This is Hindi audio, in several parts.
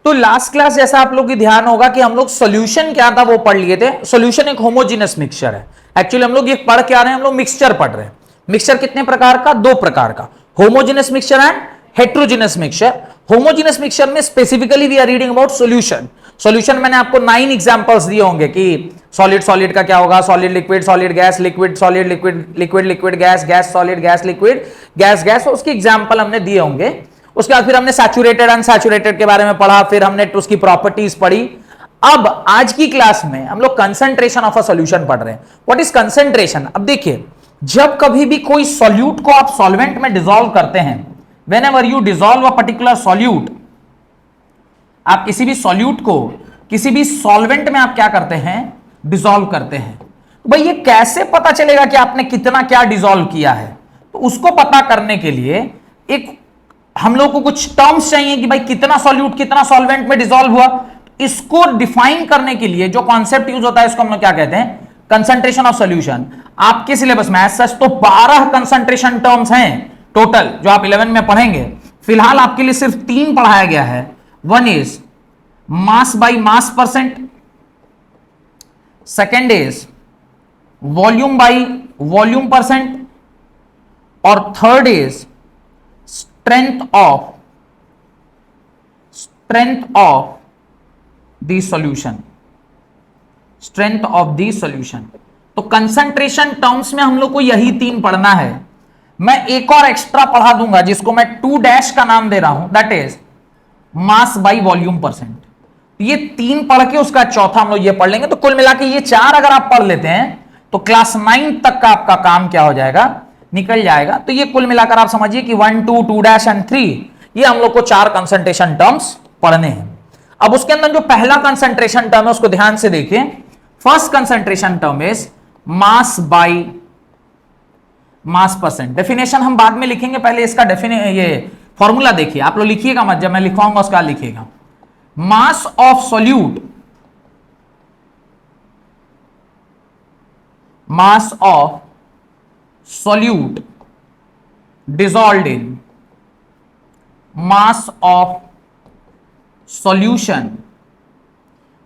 तो लास्ट क्लास जैसा आप लोग की ध्यान होगा कि हम लोग सॉल्यूशन क्या था वो पढ़ लिए थे। सॉल्यूशन एक होमोजेनस मिक्सचर है। एक्चुअली हम लोग ये पढ़ के आ रहे हैं, हम लोग मिक्सचर पढ़ रहे हैं। मिक्सचर कितने प्रकार का? दो प्रकार का, homogeneous mixture and heterogeneous mixture. Homogeneous mixture में specifically we are reading about solution. Solution मैंने आपको 9 एग्जांपल्स दिए होंगे कि सॉलिड सॉलिड का क्या होगा, solid liquid, solid gas, liquid solid, liquid liquid, liquid gas, gas solid, gas liquid, gas gas, उसके एग्जांपल हमने दिए होंगे। उसके बाद फिर हमने सैचुरेटेड अनसैचुरेटेड के बारे में पढ़ा, फिर हमने उसकी प्रॉपर्टीज पढ़ी। अब आज की क्लास में हम लोग कंसंट्रेशन ऑफ अ सॉल्यूशन पढ़ रहे हैं। What is concentration? अब देखिए, जब कभी भी कोई सॉल्यूट को आप सॉल्वेंट में डिसॉल्व करते हैं, whenever you dissolve a particular solute, आप किसी भी सॉल्यूट को किसी भी सॉल्वेंट में आप क्या करते हैं? डिसॉल्व करते हैं। तो भाई ये कैसे पता चलेगा कि आपने कितना क्या डिसॉल्व किया है? तो उसको पता करने के लिए एक हम लोग को कुछ टर्म्स चाहिए कि भाई कितना सॉल्यूट कितना सॉल्वेंट में डिसॉल्व हुआ। इसको डिफाइन करने के लिए जो कॉन्सेप्ट यूज होता है इसको हम लोग क्या कहते हैं? Concentration of solution. आपके सिलेबस में सच तो 12 कंसंट्रेशन टर्म्स हैं टोटल, जो आप 11 में पढ़ेंगे। फिलहाल आपके लिए सिर्फ 3 पढ़ाया गया है। One is mass by mass percent, second is volume by volume percent, और third is strength of the solution, strength of the solution. तो कंसंट्रेशन टर्म्स में हम लोग को यही 3 पढ़ना है। मैं एक और एक्स्ट्रा पढ़ा दूंगा जिसको मैं 2 का नाम दे रहा हूं, that is mass bye volume percent. ये 3 पढ़ के उसका चौथा हम लोग ये पढ़ लेंगे। तो कुल मिला के ये 4 अगर आप पढ़ लेते हैं तो क्लास 9 तक का आपका काम क्या हो जाएगा? निकल जाएगा। तो ये कुल मिलाकर आप समझिए कि 1, 2, 2' एंड 3 ये हम लोग को 4 कंसंट्रेशन टर्म्स पढ़ने हैं। अब उसके अंदर जो पहला कंसंट्रेशन टर्म है उसको ध्यान से देखिए। First concentration term is mass by mass percent. Definition हम बाद में लिखेंगे, पहले इसका ये फॉर्मूला देखिए। आप लोग लिखिएगा मत, जब मैं लिखवाऊंगा उसका लिखिएगा। Mass of solute, mass of solute dissolved in, mass of solution,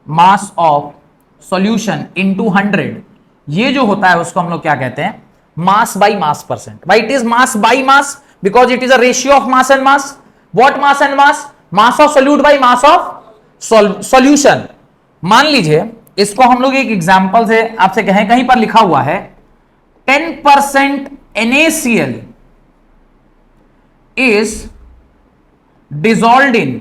mass of solution into 100, ये जो होता है उसको हम लोग क्या कहते हैं? Mass by mass percent. भाई it is mass by mass because it is a ratio of mass and mass. What mass and mass? Mass of solute by mass of solution. मान लीजिए इसको हम लोग एक एग्जांपल से आपसे कहें, कहीं पर लिखा हुआ है 10% NaCl is dissolved in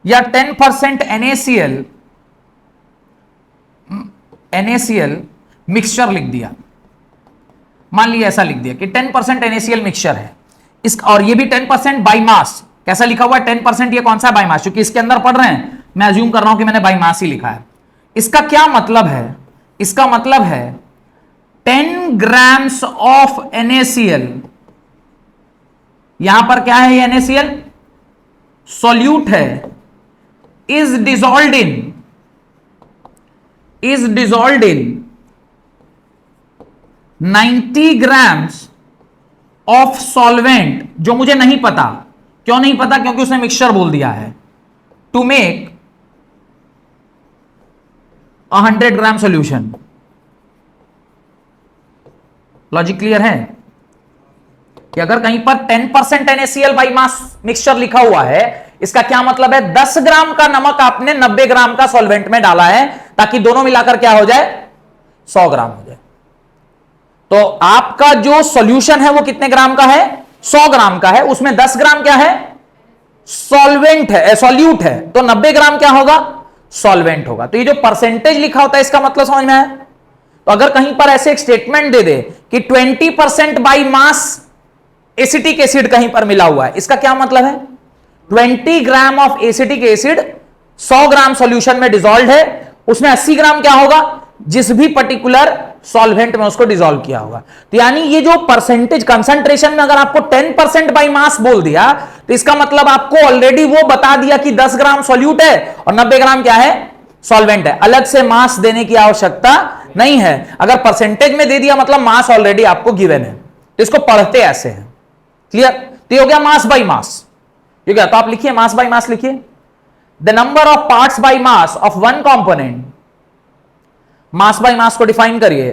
या 10% NaCl मिक्सचर लिख दिया। मान लिया ऐसा लिख दिया कि 10% NaCl मिक्सचर है इस, और ये भी 10% बाई मास। कैसा लिखा हुआ है? 10%। ये कौन सा बाई मास? क्योंकि इसके अंदर पढ़ रहे हैं, मैं अज्यूम कर रहा हूं कि मैंने बाई मास ही लिखा है। इसका क्या मतलब है? इसका मतलब है 10 ग्राम्स ऑफ NaCl। यहां पर क्या है? ये NaCl सॉल्यूट है, is dissolved in 90 grams of solvent, जो मुझे नहीं पता। क्यों नहीं पता? क्योंकि उसने मिक्सचर बोल दिया है। To make 100 gram solution. Logic clear है कि अगर कहीं पर 10% NaCl बाई मास मिक्सचर लिखा हुआ है, इसका क्या मतलब है? 10 ग्राम का नमक आपने 90 ग्राम का सॉल्वेंट में डाला है ताकि दोनों मिलाकर क्या हो जाए? 100 ग्राम हो जाए। तो आपका जो सॉल्यूशन है वो कितने ग्राम का है? 100 ग्राम का है। उसमें 10 ग्राम क्या है? सॉल्वेंट है, सॉल्यूट है। तो 90 ग्राम क्या होगा? सॉल्वेंट होगा। तो ये जो परसेंटेज लिखा होता है इसका मतलब समझ में आया? तो अगर कहीं पर ऐसे एक स्टेटमेंट दे दे कि 20% बाई मास एसिटिक एसिड कहीं पर मिला हुआ है, इसका क्या मतलब है? 20 gram of acetic acid 100 gram solution में डिसॉल्व है, उसमें 80 ग्राम क्या होगा? जिस भी पर्टिकुलर सॉल्वेंट में उसको डिसॉल्व किया होगा। तो यानी ये जो परसेंटेज कंसंट्रेशन में अगर आपको 10% बाई मास बोल दिया तो इसका मतलब आपको ऑलरेडी वो बता दिया कि 10 ग्राम सॉल्यूट है और 90 ग्राम क्या है? सॉल्वेंट है। अलग से मास देने की आवश्यकता नहीं है। अगर परसेंटेज में दे दिया मतलब मास ऑलरेडी आपको गिवन है। तो इसको पढ़ते ऐसे हैं। क्लियर? तो ये हो गया मास बाई मास। ठीक है, तो आप लिखिए मास बाई मास लिखिए। The number of parts by mass of one component, mass by मास को डिफाइन करिए।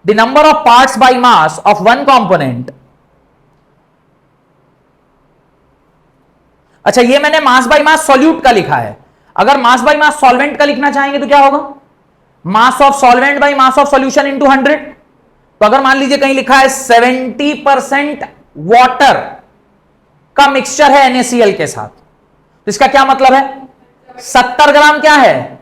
The number of parts by mass of one component. अच्छा, ये मैंने मास बाई मास सॉल्यूट का लिखा है। अगर मास बाई मास सॉल्वेंट का लिखना चाहेंगे तो क्या होगा? Mass of solvent by mass of solution into 100। तो अगर मान लीजिए कहीं लिखा है 70% वाटर का मिक्सचर है NaCl के साथ, तो इसका क्या मतलब है? 70 ग्राम क्या है?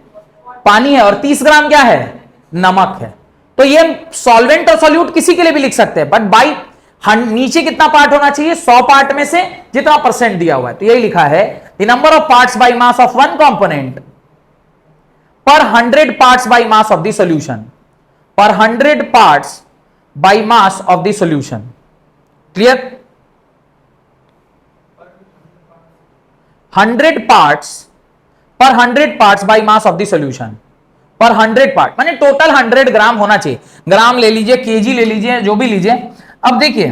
पानी है, और 30 ग्राम क्या है? नमक है। तो ये सॉल्वेंट और सॉल्यूट किसी के लिए भी लिख सकते हैं, बट बाई नीचे कितना पार्ट होना चाहिए? 100 पार्ट में से जितना परसेंट दिया हुआ है। तो यही लिखा है the number of parts by mass of one component पर 100 parts by mass of the solution, पर 100 parts by mass of the solution. Clear? 100 parts पर 100 parts by mass of the solution, पर 100 पार्ट माने टोटल 100 ग्राम होना चाहिए। ग्राम ले लीजिए, केजी ले लीजिए, जो भी लीजिए। अब देखिए,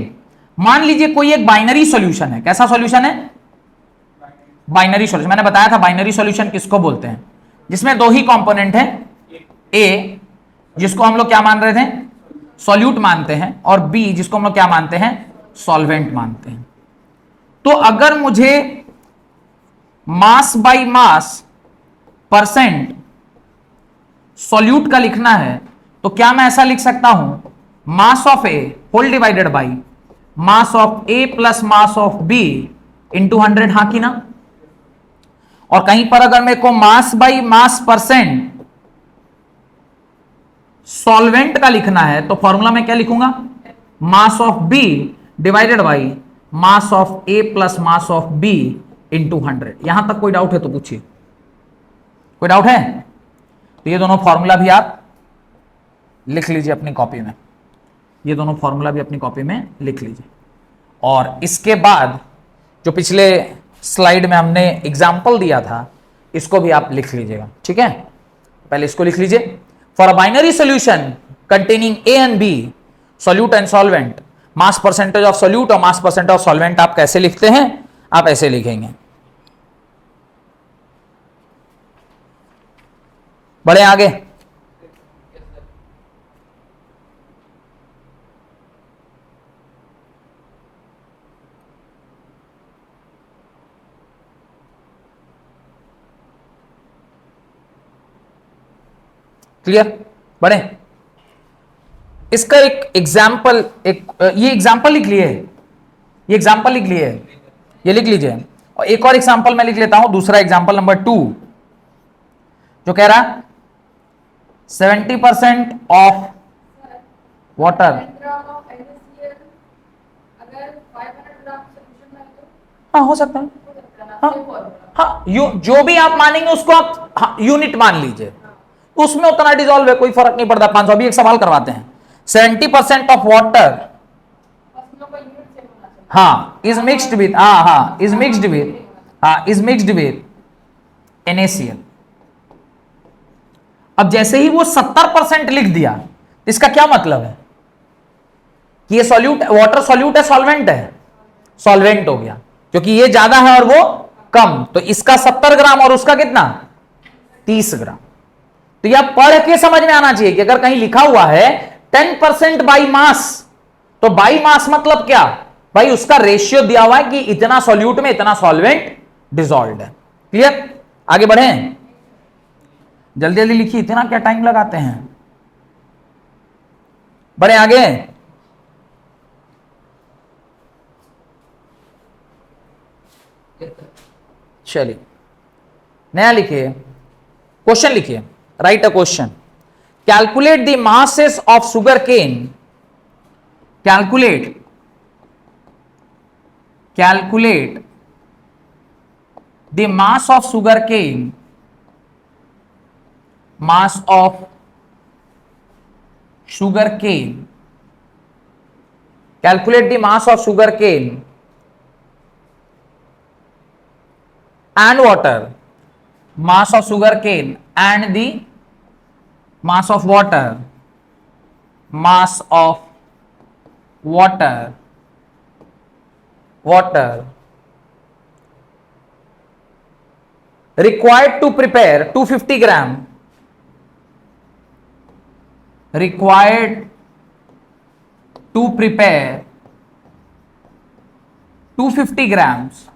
मान लीजिए कोई एक बाइनरी सॉल्यूशन है। कैसा सॉल्यूशन है? Binary solution. मैंने बताया था बाइनरी सॉल्यूशन किसको बोलते हैं? जिसमें दो ही कंपोनेंट है, ए जिसको हम लोग क्या मान रहे थे? सॉल्यूट मानते हैं, और बी जिसको हम लोग क्या मानते हैं? सॉल्वेंट मानते हैं। तो अगर मुझे मास बाई मास परसेंट सॉल्यूट का लिखना है, तो क्या मैं ऐसा लिख सकता हूं? Mass of A whole divided by mass of A plus mass of B into 100। हाँ की ना? और कहीं पर अगर मेरे को mass by mass percent solvent का लिखना है, तो फॉर्मूला में क्या लिखूंगा? Mass of B divided by mass of A plus mass of B into 100। यहां तक कोई डाउट है तो पूछिए। कोई डाउट है? तो ये दोनों फॉर्मूला भी आप लिख लीजिए अपनी कॉपी में। ये दोनों फॉर्मूला भी अपनी कॉपी में लिख लीजिए। और इसके बाद जो पिछले स्लाइड में हमने एग्जाम्पल दिया था, इसको भी आप लिख लीजिएगा। ठीक है, पहले इसको लिख लीजिए। For a binary solution containing A and B, solute and solvent, mass percentage of solute और मास परसेंटेज ऑफ सॉल्वेंट आप कैसे लिखते हैं? आप ऐसे लिखेंगे। बढ़े आगे। क्लियर? बढ़े। इसका एक एग्जाम्पल, ये एग्जाम्पल लिख लिए, ये एग्जाम्पल लिख लिए, ये लिख लीजिए। और एक और एग्जाम्पल मैं लिख लेता हूं, दूसरा एग्जाम्पल नंबर 2, जो कह रहा 70% ऑफ वाटर। हाँ, हो सकता है। हाँ, जो भी आप मानेंगे उसको आप यूनिट मान लीजिए, उसमें उतना डिजोल्व है, कोई फर्क नहीं पड़ता। 500। अभी एक सवाल करवाते हैं। 70% ऑफ वाटर, हाँ, इज मिक्स्ड विथ, हाँ is mixed with, is mixed with NaCl। अब जैसे ही वो 70% लिख दिया, इसका क्या मतलब है? कि ये सॉल्यूट, वाटर सॉल्यूट है, सॉल्वेंट है? सॉल्वेंट हो गया, क्योंकि ये ज्यादा है और वो कम। तो इसका 70 ग्राम और उसका कितना? 30 ग्राम। तो यह पढ़ के समझ में आना चाहिए कि अगर कहीं लिखा हुआ है 10% बाई मास, तो बाई मास मतलब क्या? भाई उसका रेशियो दिया हुआ है कि इतना सॉल्यूट में इतना सॉल्वेंट डिसॉल्व्ड है। क्लियर? आगे बढ़े, जल्दी जल्दी लिखिए, इतना क्या टाइम लगाते हैं। बढ़े आगे। चलिए, नया लिखिए, क्वेश्चन लिखिए। Write a question. Calculate the masses of sugar cane, calculate the mass of sugar cane, mass of sugar cane, calculate the mass of sugar cane and water, mass of sugar cane and the mass of water, mass of water required to prepare 250 gram required to prepare 250 grams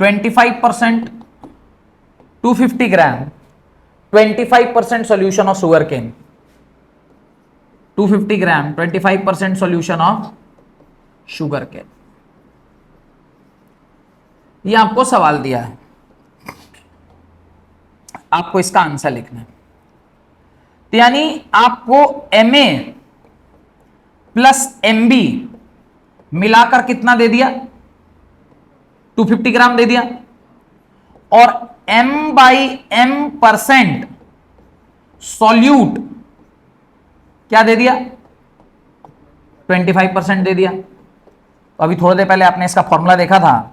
25% 250 gram 25% solution of sugar cane 250 gram 25% solution of sugar cane। ये आपको सवाल दिया है, आपको इसका आंसर लिखना है। तो यानी आपको Ma प्लस Mb मिलाकर कितना दे दिया, 250 ग्राम दे दिया, और M/M% सॉल्यूट क्या दे दिया, 25% दे दिया। तो अभी थोड़ी देर पहले आपने इसका फॉर्मूला देखा था,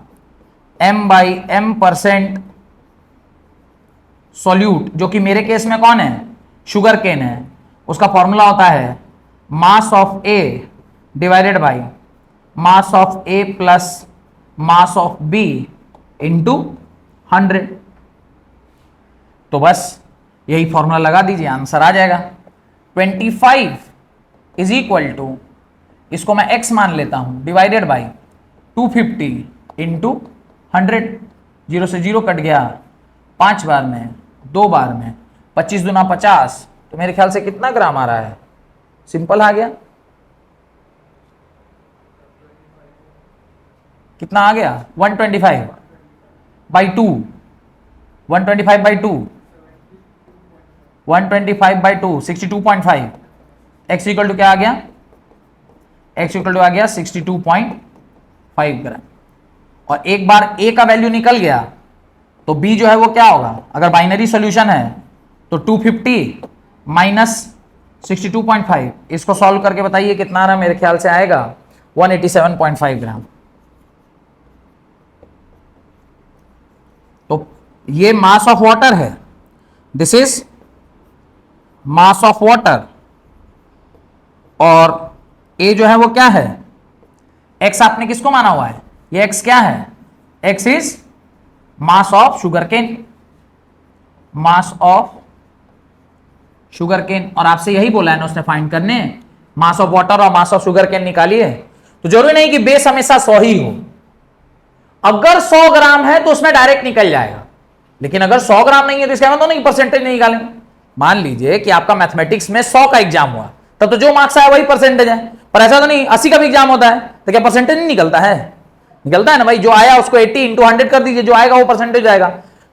M/M% सॉल्यूट, जो कि मेरे केस में कौन है, शुगर केन है, उसका फॉर्मूला होता है mass of A divided by mass of A plus mass of B into 100। तो बस यही फॉर्मूला लगा दीजिए, आंसर आ जाएगा। 25 इज इक्वल टू, इसको मैं x मान लेता हूं, डिवाइडेड बाई 250 इंटू 100। 0 से 0 कट गया, 5 बार में, 2 बार में, 25 दूना 50, तो मेरे ख्याल से कितना ग्राम आ रहा है, सिंपल आ गया, कितना आ गया, 125 by 2, 125 by 2, 125 by 2, 62.5। x equal to क्या आ गया, x इक्वल टू आ गया 62.5 ग्राम। और एक बार a का वैल्यू निकल गया तो b जो है वो क्या होगा, अगर बाइनरी सॉल्यूशन है तो 250 माइनस 62.5, इसको सॉल्व करके बताइए कितना आ रहा है, मेरे ख्याल से आएगा 187.5 ग्राम। तो ये मास ऑफ वाटर है, this is mass of water, और A जो है वो क्या है, X आपने किसको माना हुआ है, ये X क्या है, X is mass of sugar cane, mass of sugar cane. और आपसे यही बोला है ना उसने फाइंड करने, मास ऑफ वाटर और मास ऑफ शुगर केन निकालिए। तो जरूरी नहीं कि बेस हमेशा 100 ही हो, अगर 100 ग्राम है तो उसमें डायरेक्ट निकल जाएगा, लेकिन अगर 100 ग्राम नहीं है तो इसका मतलब नहीं परसेंटेज नहीं निकालेंगे। मान लीजिए कि आपका मैथमेटिक्स में 100 का एग्जाम हुआ, तब तो जो मार्क्स आया वही परसेंटेज है, पर ऐसा तो नहीं 80 का भी एग्जाम होता है तो क्या परसेंटेज नहीं निकलता है, निकलता है ना भाई, जो आया उसको 80 इंटू 100 कर दीजिए, जो आएगा वो परसेंटेज आएगा।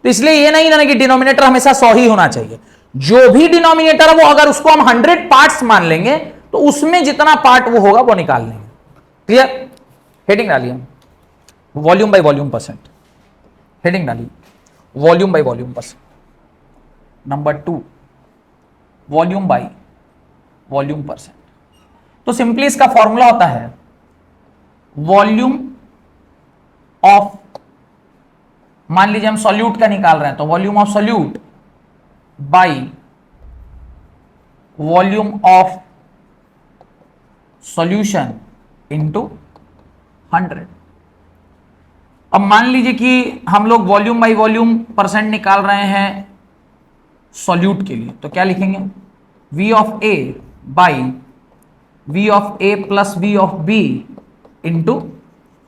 तो इसलिए ये नहीं ना कि डिनोमिनेटर हमेशा 100 ही होना चाहिए, जो भी डिनोमिनेटर है वो अगर उसको हम 100 पार्ट्स मान लेंगे तो उसमें जितना पार्ट वो होगा वो निकाल लेंगे। क्लियर, हेडिंग डालिए volume by volume percent, heading डालिए volume by volume percent. Number 2 volume by volume percent. तो सिंपली इसका फॉर्मूला होता है वॉल्यूम ऑफ, मान लीजिए हम सॉल्यूट का निकाल रहे हैं तो volume of solute by volume of solution into 100। अब मान लीजिए कि हम लोग वॉल्यूम बाय वॉल्यूम परसेंट निकाल रहे हैं सॉल्यूट के लिए, तो क्या लिखेंगे, V of A by V of A plus V of B into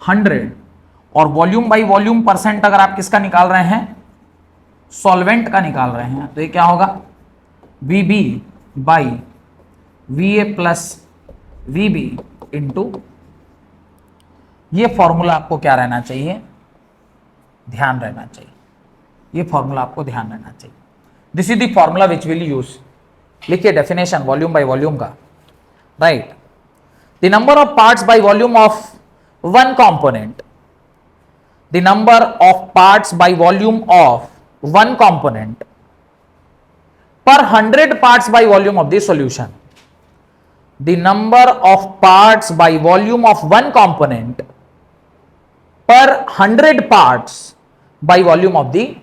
100। और वॉल्यूम बाई वॉल्यूम परसेंट अगर आप किसका निकाल रहे हैं, सॉल्वेंट का निकाल रहे हैं, तो ये क्या होगा, VB by VA plus VB into, ये फॉर्मूला आपको क्या रहना चाहिए, ध्यान रहना चाहिए, ये फॉर्मूला आपको ध्यान रहना चाहिए। This is the formula which will use. लिखिए डेफिनेशन वॉल्यूम बाय वॉल्यूम का, right, the number of parts by volume of one component, the number of parts by volume of one component पर 100 parts by volume of the solution, the number of parts by volume of one component पर 100 parts by volume of the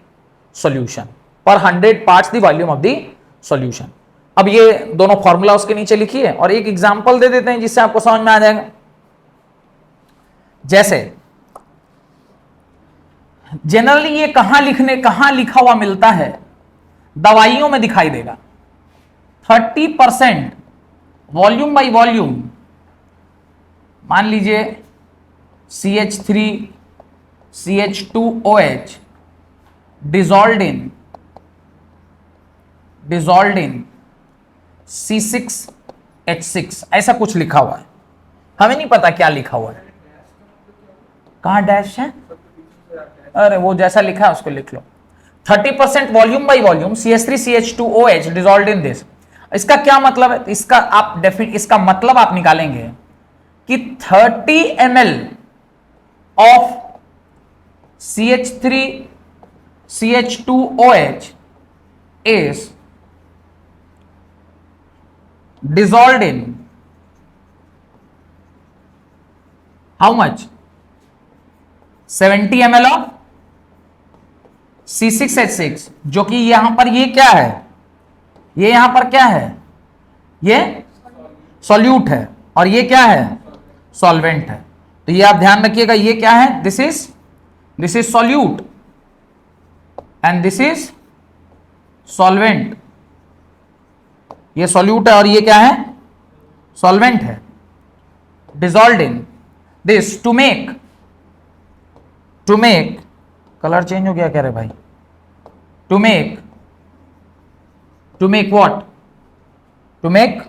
solution, per 100 parts the volume of the solution। अब ये दोनों फॉर्मूला उसके नीचे लिखिए और एक एग्जांपल दे देते हैं जिससे आपको समझ में आ जाएगा। जैसे जनरली ये कहां लिखा हुआ मिलता है, दवाइयों में दिखाई देगा। 30% वॉल्यूम बाय वॉल्यूम, मान लीजिए CH3 CH2OH डिजॉल्व्ड इन C6H6, ऐसा कुछ लिखा हुआ है। हमें नहीं पता क्या लिखा हुआ है, कहां डैश है, अरे वो जैसा लिखा है उसको लिख लो। 30% volume by volume CH3 CH2OH dissolved in this. इसका क्या मतलब है? इसका मतलब आप निकालेंगे कि 30 ml of CH3 CH2OH is dissolved in how much? 70 ml of C6H6, जो कि यहां पर ये क्या है, ये यहां पर क्या है, ये सॉल्यूट है और ये क्या है, सॉल्वेंट है। तो ये आप ध्यान रखिएगा, ये क्या है, this is solute and this is solvent. ये सॉल्यूट है और ये क्या है, सॉल्वेंट है। Dissolved in this to make colour change हो गया क्या रे भाई, to make what, to make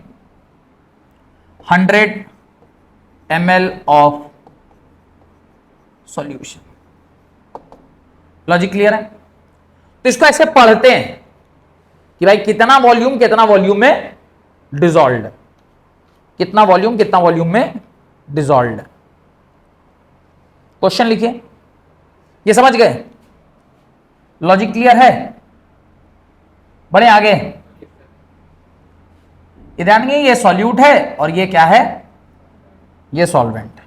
100 ml of solution. Logic clear है? तो इसको ऐसे पढ़ते हैं कि भाई कितना वॉल्यूम में डिजॉल्व्ड, कितना वॉल्यूम में डिजॉल्व्ड। क्वेश्चन लिखिए, ये समझ गए? लॉजिक क्लियर है? बढ़े आगे। ध्यान ये सॉल्यूट है और ये क्या है, ये सॉल्वेंट।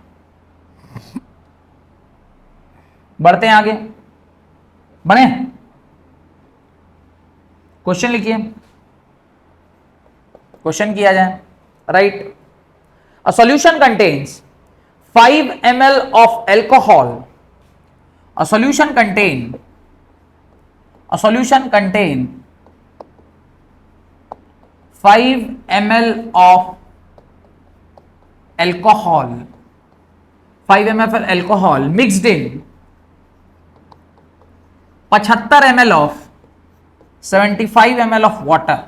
बढ़ते हैं आगे, बढ़े। क्वेश्चन लिखिए, क्वेश्चन किया जाए। Right, a solution contains 5 ml of alcohol. A solution contain 5 ml of alcohol, 5 ml of alcohol mixed in 75 ml of 75 ml of water,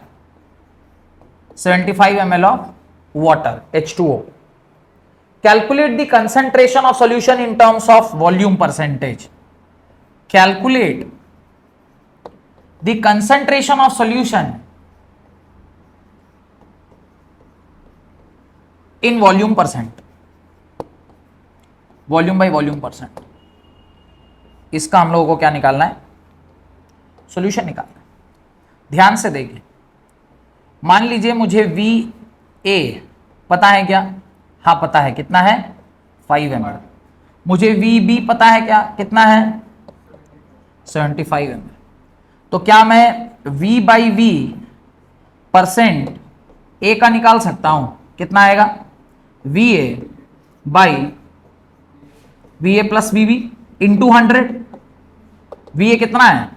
75 ml of water H2O. Calculate the concentration of solution in terms of volume percentage. Calculate the concentration of solution in volume percent, volume by volume percent. इसका हम लोगों को क्या निकालना है, सॉल्यूशन निकालना है। ध्यान से देखिए, मान लीजिए मुझे VA पता है क्या, हाँ पता है, कितना है 5 ml। मुझे VB पता है क्या, कितना है 75 ml। तो क्या मैं V by V percent A का निकाल सकता हूं, कितना आएगा VA by VA plus VB into 100। VA कितना है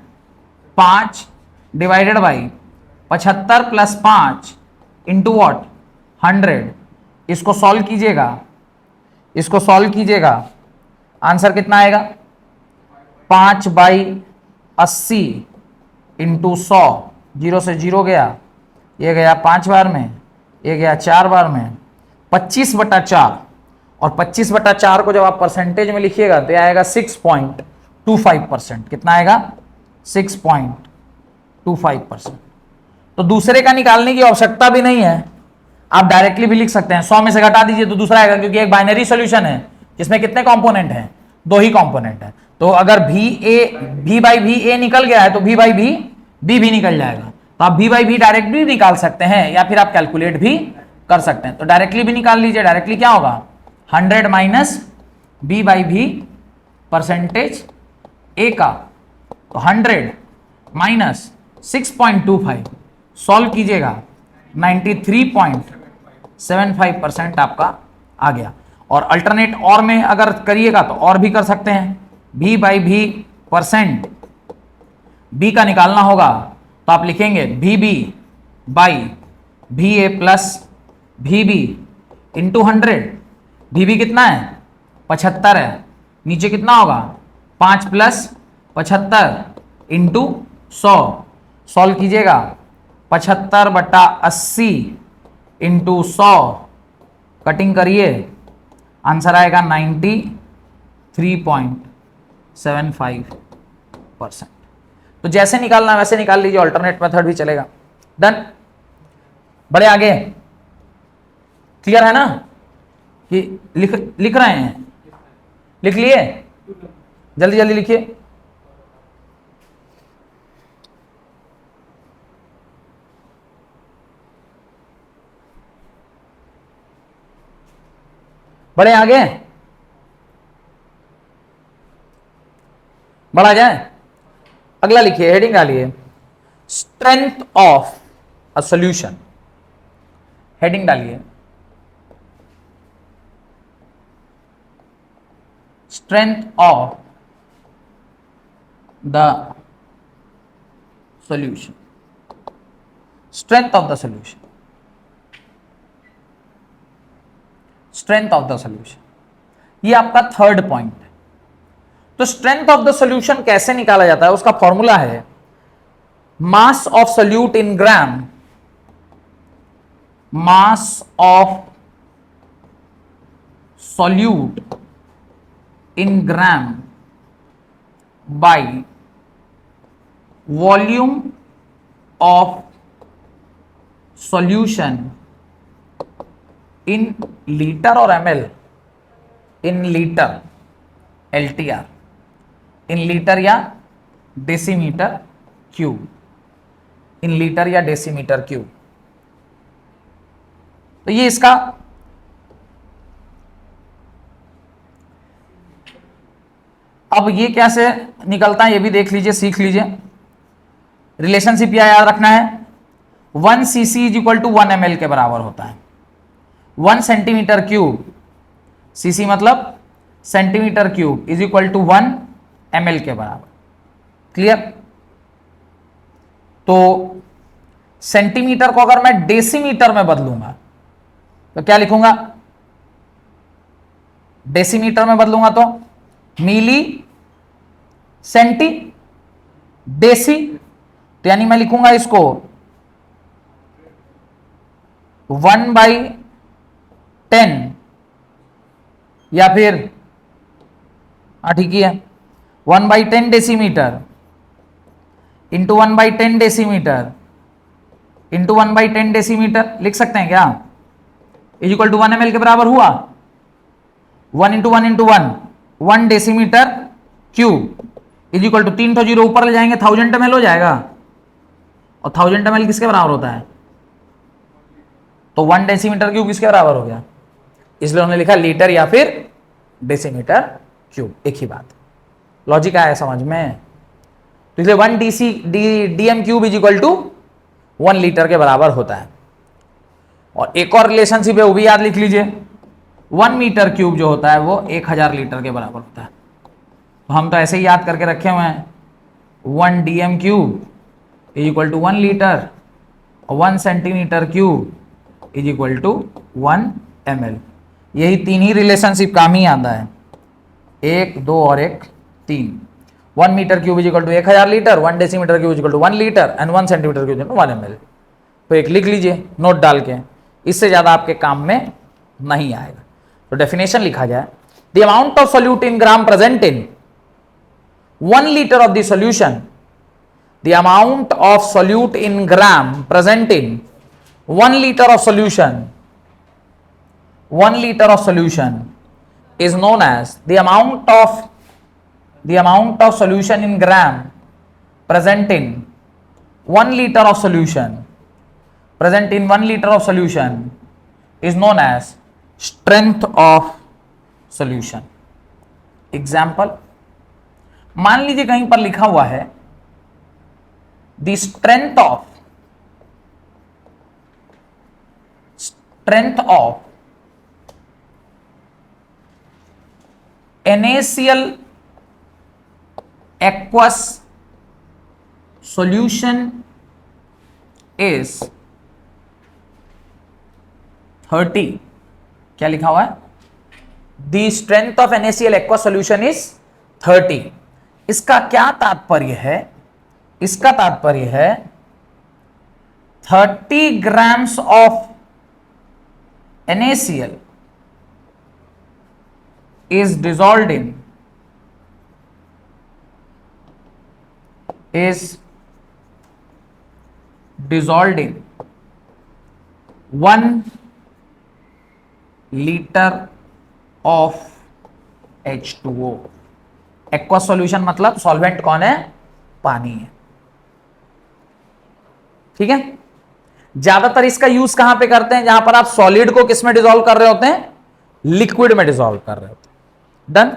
5 divided by 75 plus 5 into what 100। इसको सॉल्व कीजिएगा, आंसर कितना आएगा 5 बाई 80 इंटू 100। 0 से 0 गया, ये गया 5 बार में, ये गया 4 बार में, 25/4। और 25/4 को जब आप परसेंटेज में लिखिएगा तो आएगा 6.25%। कितना आएगा 6.25%। तो दूसरे का निकालने की आवश्यकता भी नहीं है, आप डायरेक्टली भी लिख सकते हैं। 100 में से घटा दीजिए तो दूसरा आएगा, क्योंकि एक बाइनरी सॉल्यूशन है जिसमें कितने कंपोनेंट हैं, 2 ही कंपोनेंट हैं। तो अगर V बाई VA निकल गया है तो V बाई B भी निकल जाएगा। तो आप V बाई B डायरेक्ट भी निकाल सकते हैं या फिर आप कैलकुलेट भी कर सकते हैं। तो डायरेक्टली भी निकाल लीजिए। डायरेक्टली क्या होगा 100 minus B by V percentage A का, तो 100 माइनस 6.25 सॉल्व कीजिएगा 93.75% आपका आ गया। और अल्टरनेट और में अगर करिएगा तो और भी कर सकते हैं, v बाई भी परसेंट, बी का निकालना होगा तो आप लिखेंगे V B by V A plus V B into 100। V B कितना है 75 है, नीचे कितना होगा 5 प्लस 75 इंटू 100। सॉल्व कीजिएगा 75/80 इंटू 100, कटिंग करिए, आंसर आएगा 93.75%। तो जैसे निकालना वैसे निकाल लीजिए, अल्टरनेट मेथड भी चलेगा। डन, बड़े आगे, क्लियर है ना कि लिख रहे हैं, लिख लिए, जल्दी जल्दी लिखिए। बड़े आगे, बढ़ा जाए, अगला लिखिए, हेडिंग डालिए strength of a solution, heading डालिए strength of the solution, strength of the solution, strength of the solution, ये आपका थर्ड पॉइंट है। तो स्ट्रेंथ ऑफ द सॉल्यूशन कैसे निकाला जाता है, उसका फॉर्मूला है मास of solute in gram, mass of solute in gram by volume of solution in litre और ml, in litre LTR, in litre या डेसीमीटर क्यूब, इन लीटर या डेसीमीटर क्यूब। तो ये इसका अब ये कैसे निकलता है ये भी देख लीजिए, सीख लीजिए। रिलेशनशिप यह याद रखना है, 1 cc is equal to 1 ml के बराबर होता है। 1 सेंटीमीटर क्यूब, cc मतलब centimetre cube, is equal to 1 ml के बराबर। क्लियर? तो सेंटीमीटर को अगर मैं डेसीमीटर में बदलूंगा तो क्या लिखूंगा, डेसीमीटर में बदलूंगा तो मिली सेंटी डेसी, तो यानी मैं लिखूंगा इसको 1/10 या फिर ठीक है 1/10 decimetre into 1/10 decimetre into 1/10 decimetre लिख सकते हैं क्या, इज इक्वल टू 1 ml के बराबर हुआ। 1 into 1 into 1, 1 decimetre cube is equal to 3 तो जीरो ऊपर ले जाएंगे 1000 ml हो जाएगा, और 1000 ml किसके बराबर होता है, तो 1 डेसीमीटर क्यूब किसके बराबर हो गया, इसलिए उन्होंने लिखा लीटर या फिर डेसीमीटर क्यूब, एक ही बात। लॉजिक आया समझ में? तो इसलिए 1 DM cube is equal to 1 litre के बराबर होता है। और एक और रिलेशनशिप है वो भी याद लिख लीजिए, 1 मीटर क्यूब जो होता है वो 1000 लीटर के बराबर होता है। तो हम तो ऐसे ही याद करके रखे हुए हैं, 1 DM cube is equal to 1 litre और 1 centimetre cube is equal to 1 ml। यही तीन ही रिलेशनशिप काम ही आता है, 1 2 और 1 3। 1 metre cube is equal to 1000 litre, 1 decimetre cube is equal to 1 litre and 1 centimetre cube is equal to 1 ml। तो एक लिख लीजिए नोट डाल के, इससे ज्यादा आपके काम में नहीं आएगा। तो डेफिनेशन लिखा जाए, the amount of solute in gram present in 1 liter of the solution, the amount of solute in gram present in 1 liter of solution, 1 liter of solution is known as the amount of solution in gram present in 1 liter of solution, present in 1 liter of solution is known as strength of solution। Example, मान लीजिए कहीं पर लिखा हुआ है the strength of strength of NaCl aqueous solution is 30. क्या लिखा हुआ है? The strength of NaCl aqueous solution is 30. इसका क्या तात्पर्य है? इसका तात्पर्य है 30 grams of NaCl is dissolved in 1 liter of H2O. Aqueous solution मतलब सॉल्वेंट कौन है? पानी है। ठीक है, ज्यादातर इसका यूज कहां पे करते हैं? जहां पर आप सॉलिड को किस में डिसॉल्व कर रहे होते हैं? लिक्विड में डिसॉल्व कर रहे होते हैं। डन।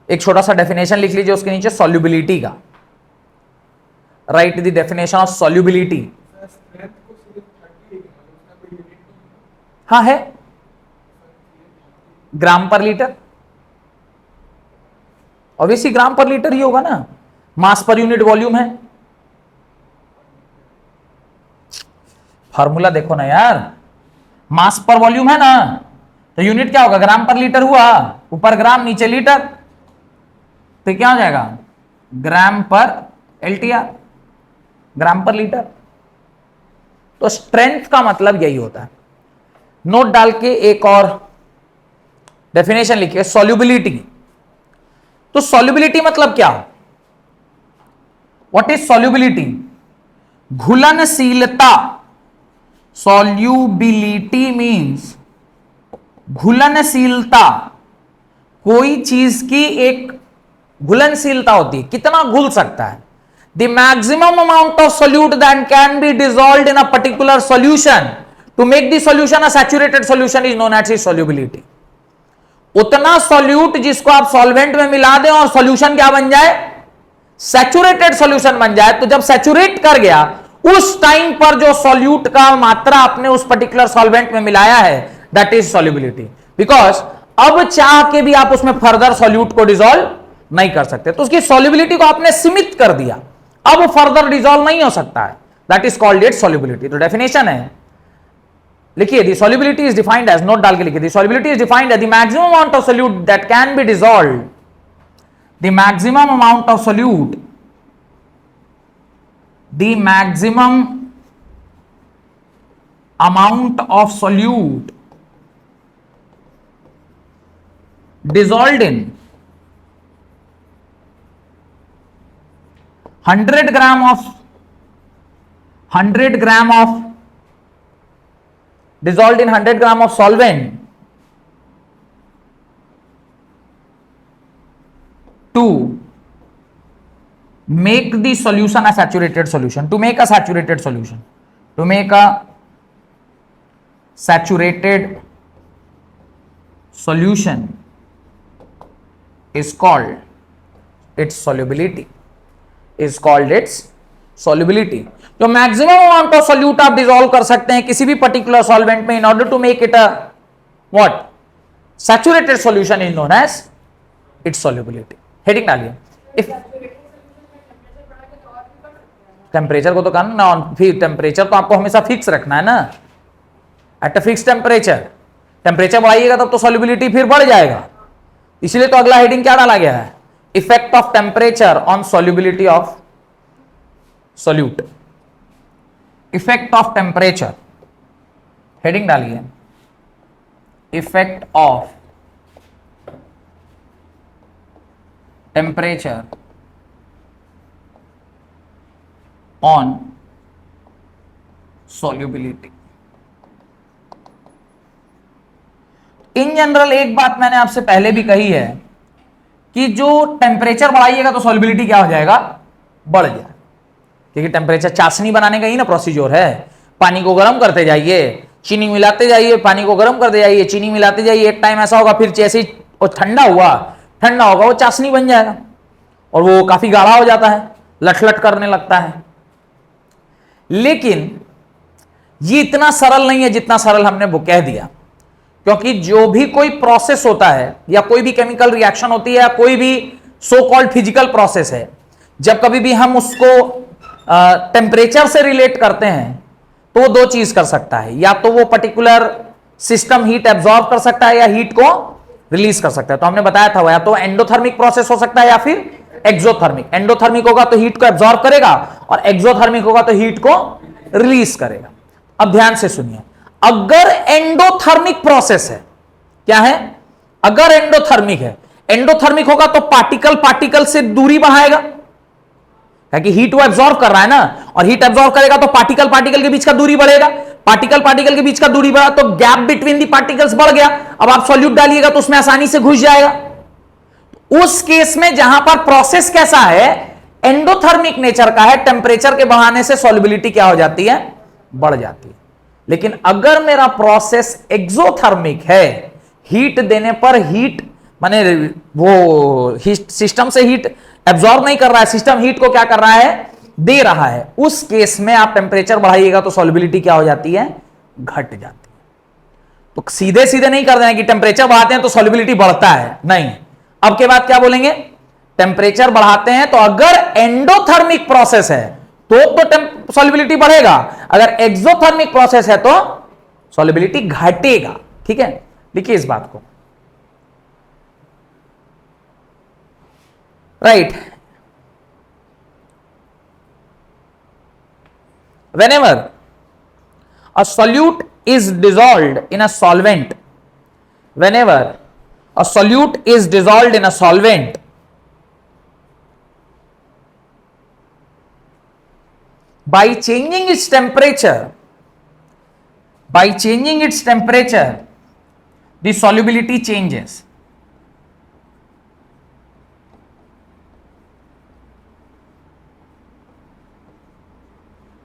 एक छोटा सा डेफिनेशन लिख लीजिए उसके नीचे, सॉल्युबिलिटी का। Right the definition of solubility. हाँ है, ग्राम पर लीटर। ऑब्वियसली ग्राम पर लीटर ही होगा ना, मास पर यूनिट वॉल्यूम है। फार्मूला देखो ना यार, मास पर वॉल्यूम है ना, तो यूनिट क्या होगा? ग्राम पर लीटर हुआ, ऊपर ग्राम नीचे लीटर, तो क्या हो जाएगा? ग्राम पर LTR, ग्राम पर लीटर। तो स्ट्रेंथ का मतलब यही होता है। नोट डाल के एक और डेफिनेशन लिखिए, सॉल्युबिलिटी। तो सॉल्युबिलिटी मतलब क्या? What is solubility? घुलनशीलता। सॉल्युबिलिटी मींस घुलनशीलता। कोई चीज की एक घुलनशीलता होती है, कितना घुल सकता है। The maximum amount of solute that can be dissolved in a particular solution to make the solution a saturated solution is known as solubility. उतना सॉल्यूट जिसको आप सॉल्वेंट में मिला दें और सॉल्यूशन क्या बन जाए? सैचुरेटेड सॉल्यूशन बन जाए। तो जब सैचुरेट कर गया, उस टाइम पर जो सॉल्यूट का मात्रा आपने उस पर्टिकुलर सॉल्वेंट में मिलाया है, दैट इज सॉल्युबिलिटी। बिकॉज अब चाह के भी आप उसमें फर्दर सॉल्यूट को डिसॉल्व नहीं कर सकते, तो उसकी सॉल्युबिलिटी को आपने सीमित कर दिया, अब फर्दर डिसॉल्व नहीं हो सकता है। That is called it solubility. तो डेफिनेशन है, लिखिए, the solubility is defined as, note डाल के लिखिए, the solubility is defined as the maximum amount of solute that can be dissolved, the maximum amount of solute, the maximum amount of solute dissolved in 100 gram of dissolved in 100 gram of solvent to make the solution a saturated solution. To make a saturated solution, to make a saturated solution is called its solubility, is called its solubility. जो मैक्सिमम अमाउंट ऑफ सोल्यूट आप डिसॉल्व कर सकते हैं किसी भी पर्टिकुलर सॉल्वेंट में in order to make it a what saturated solution is known as its solubility. Heading डालिए। इफ टेम्परेचर को तो करना ना, फिर टेम्परेचर तो आपको हमेशा फिक्स रखना है ना, at a fix temperature. Temperature बढ़ाइएगा तब तो सॉल्युबिलिटी फिर बढ़ जाएगा, इसलिए तो अगला हेडिंग क्या डाला गया है? Effect of temperature on solubility of solute. Effect of temperature, heading डालिए, effect of temperature on solubility. In general एक बात मैंने आपसे पहले भी कही है कि जो टेम्परेचर बढ़ाइएगा तो सॉल्युबिलिटी क्या हो जाएगा? बढ़ जाए, क्योंकि टेम्परेचर चाशनी बनाने का ही ना प्रोसीजर है। पानी को गर्म करते जाइए, चीनी मिलाते जाइए, पानी को गर्म करते जाइए, चीनी मिलाते जाइए, एक टाइम ऐसा होगा फिर जैसे ही वो ठंडा होगा वो चाशनी बन जाएगा और वो काफी गाढ़ा हो जाता है, लट लट करने लगता है। लेकिन ये इतना सरल नहीं है जितना सरल हमने वो कह दिया, क्योंकि जो भी कोई प्रोसेस होता है या कोई भी केमिकल रिएक्शन होती है या कोई भी सो कॉल्ड फिजिकल प्रोसेस है, जब कभी भी हम उसको टेम्परेचर से रिलेट करते हैं तो वो दो चीज कर सकता है, या तो वो पर्टिकुलर सिस्टम हीट एब्जॉर्ब कर सकता है या हीट को रिलीज कर सकता है। तो हमने बताया था या तो एंडोथर्मिक प्रोसेस हो सकता है या फिर एक्सोथर्मिक। एंडोथर्मिक होगा तो हीट को एब्जॉर्ब करेगा और एक्सोथर्मिक होगा तो हीट को रिलीज करेगा। अब ध्यान से सुनिए, अगर एंडोथर्मिक प्रोसेस है, क्या है, अगर एंडोथर्मिक है, एंडोथर्मिक होगा तो पार्टिकल पार्टिकल से दूरी बढ़ाएगा, क्योंकि हीट वो एब्जॉर्ब कर रहा है ना, और हीट एब्जॉर्ब करेगा तो पार्टिकल पार्टिकल के बीच का दूरी बढ़ेगा, पार्टिकल पार्टिकल के बीच का दूरी बढ़ा तो गैप बिटवीन दी पार्टिकल्स बढ़ गया। अब आप सॉल्यूट डालिएगा तो उसमें आसानी से घुस जाएगा। उस केस में जहां पर प्रोसेस कैसा है, एंडोथर्मिक नेचर का है, टेंपरेचर के बढ़ाने से सॉल्युबिलिटी क्या हो जाती है, बढ़ जाती है। लेकिन अगर मेरा प्रोसेस एक्सोथर्मिक है, हीट देने पर हीट माने वो सिस्टम से हीट एब्जॉर्ब नहीं कर रहा है, सिस्टम हीट को क्या कर रहा है, दे रहा है, उस केस में आप टेंपरेचर बढ़ाइएगा तो सॉल्युबिलिटी क्या हो जाती है, घट जाती है। तो सीधे सीधे नहीं कर देना कि टेंपरेचर बढ़ाते हैं तो सॉल्युबिलिटी बढ़ता है, नहीं। अब के बाद क्या बोलेंगे, टेंपरेचर बढ़ाते हैं तो अगर एंडोथर्मिक प्रोसेस है तो सॉल्युबिलिटी बढ़ेगा, अगर एक्सोथर्मिक प्रोसेस है तो सॉल्युबिलिटी घटेगा। ठीक है, लिखिए इस बात को, right. Whenever a solute is dissolved in a solvent, whenever a solute is dissolved in a solvent, by changing its temperature, by changing its temperature, the solubility changes.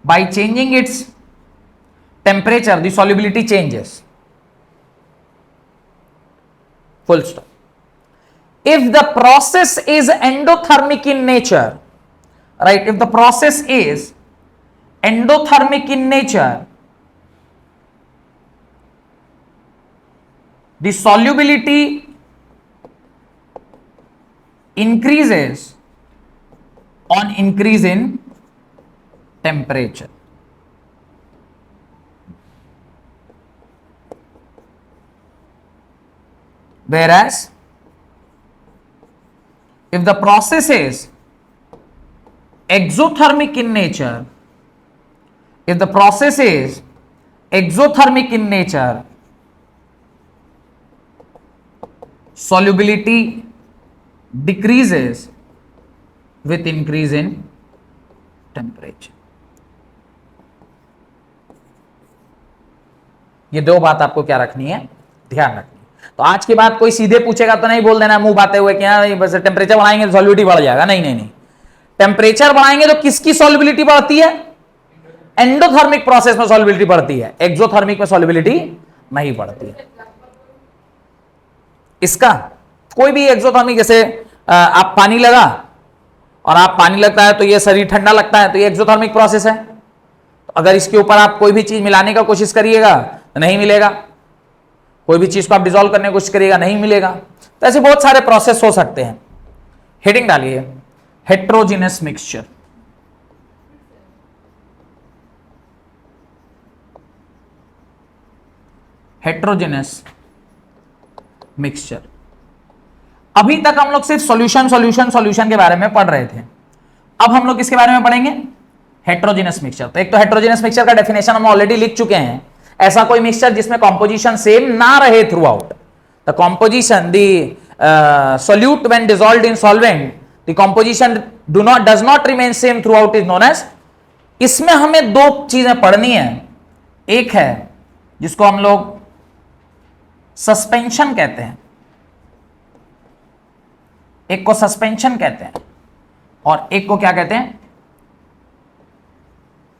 By changing its temperature, the solubility changes. Full stop. If the process is endothermic in nature, right? If the process is endothermic in nature, the solubility increases on increase in temperature. Whereas if the process is exothermic in nature, if the process is exothermic in nature, solubility decreases with increase in temperature. ये दो बात आपको क्या रखनी है, ध्यान रखनी है। तो आज के बाद कोई सीधे पूछेगा तो नहीं बोल देना मुंह बाते हुए कि हाँ बस टेम्परेचर बढ़ाएंगे तो सॉल्युबिलिटी बढ़ जाएगा, नहीं नहीं नहीं। टेम्परेचर बढ़ाएंगे तो किसकी सॉल्युबिलिटी बढ़ती है, एंडोथर्मिक प्रोसेस में सॉल्युबिलिटी बढ़ती है, एक्सोथर्मिक में सॉल्युबिलिटी नहीं बढ़ती है। इसका कोई भी एक्सोथर्मिक, जैसे आप पानी लगा और आप पानी लगता है तो ये शरीर ठंडा लगता है, तो ये एक्सोथर्मिक प्रोसेस है। तो अगर इसके ऊपर आप कोई भी चीज मिलाने का कोशिश करिएगा तो नहीं मिलेगा, कोई भी चीज को आप डिसॉल्व करने की कोशिश करिएगा नहीं मिलेगा। तो ऐसे बहुत सारे प्रोसेस हो सकते हैं। हेडिंग डालिए, हेट्रोजिनस मिक्सचर। Heterogeneous mixture. अभी तक हम लोग सिर्फ सॉल्यूशन सॉल्यूशन सॉल्यूशन के बारे में पढ़ रहे थे, अब हम लोग किसके बारे में पढ़ेंगे, हेट्रोजिनस मिक्सचर। तो एक तो हेट्रोजिनस मिक्सचर का डेफिनेशन हम ऑलरेडी लिख चुके हैं, ऐसा कोई मिक्सचर जिसमें कॉम्पोजिशन सेम ना रहे throughout. The composition the solute when dissolved in solvent, the composition does not remain same throughout is known as. इसमें हमें दो चीजें पढ़नी है, एक है जिसको हम लोग सस्पेंशन कहते हैं, एक को सस्पेंशन कहते हैं और एक को क्या कहते हैं,